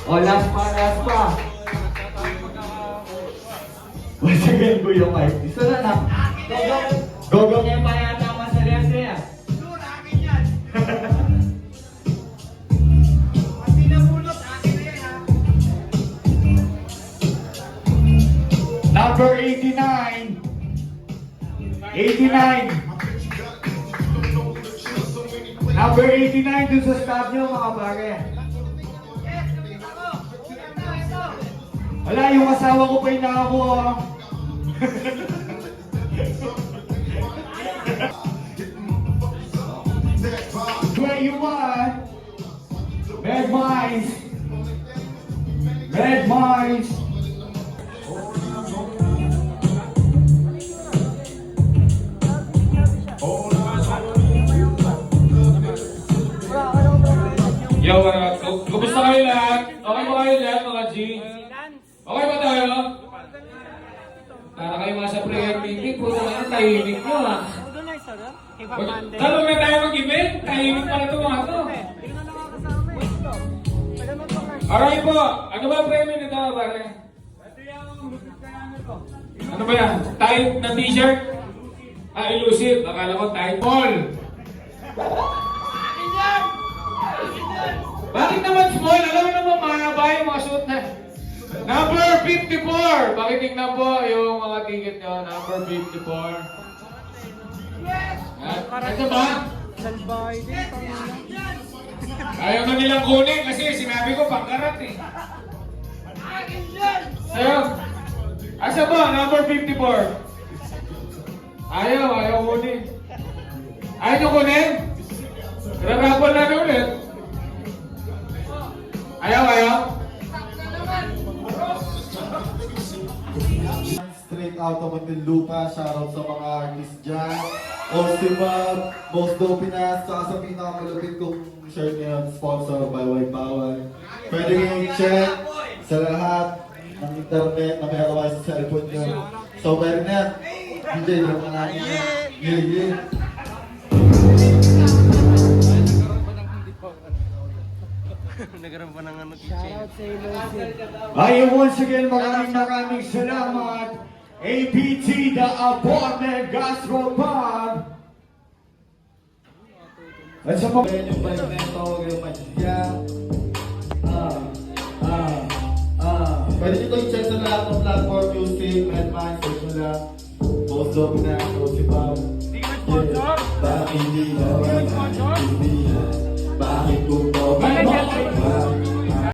O, last pa, last pa. Once again, Kuya Mike. Isa na na. Gogong yung pa yata masalihan siya. Sure, akin yan. Pati na bulot, akin na yan ha. Number 89. 89. Number 89 dun sa staff nyo, mga pare. Yes, nakita ko. Ito. Wala, yung asawa ko pa yung nakakuha. Where you are? Red Mines. Red Mines. Yo, kumusta kayo lahat? Okay ba kayo lahat mga G? Okay ba tayo? Para kayo mga sa prayer meeting, puro na tahimik nyo ah. Sabag na tayo mag-event, tahimik pala ito mga to. Alright po, ano ba ang premium nito pare? Ano ba yan? Type na t-shirt? Ah, elusive. Akala ko type Paul. Bakit naman small? Alam mo naman mahaba yung mga suit na. Number 54! Pakitingnan po yung mga ticket nyo. Number 54. Yes! Ito ba? Salbay din. Ayaw na nilang kunin kasi sinabi ko pangkarat eh. Akin yan! Sa'yo? Asa ba? Number 54. Ayaw kunin. Ayaw nyo kunin? Rarapol namin ulit. Ayaw. Straight out of Muntinlupa, shoutout sa mga artists dyan. Ostimab, Most Dopinas, saka sa pinakamalupit kong shirt ngayon, sponsor by White Power. Pwede nyo i-check sa lahat ng internet na meron kayo sa cellphone nyo. So, meron na yan. DJ, lang na natin yan. Yeah. Nagkaroon pa ng ano, kitchen. Ay, once again, maraming salamat. APT, the Apartment Gastropub. At sa mga... Pwede yung Pagmento, yung Madya. Pwede nyo ito i-check sa lahat ng platform music, Medmine, search nyo lang. Most Dopinas, Ostimab. Hindi ka sponsor? Bakit hindi naman?